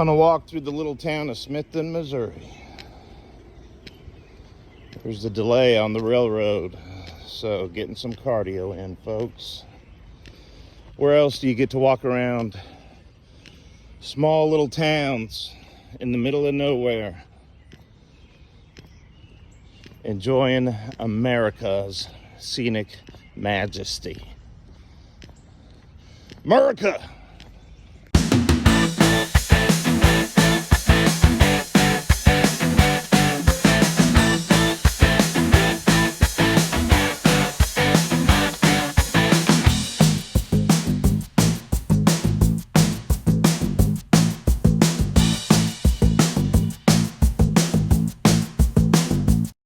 On a walk through the little town of Smithton, Missouri. There's a delay on the railroad, so getting some cardio in, folks. Where else do you get to walk around small little towns in the middle of nowhere, enjoying America's scenic majesty? America!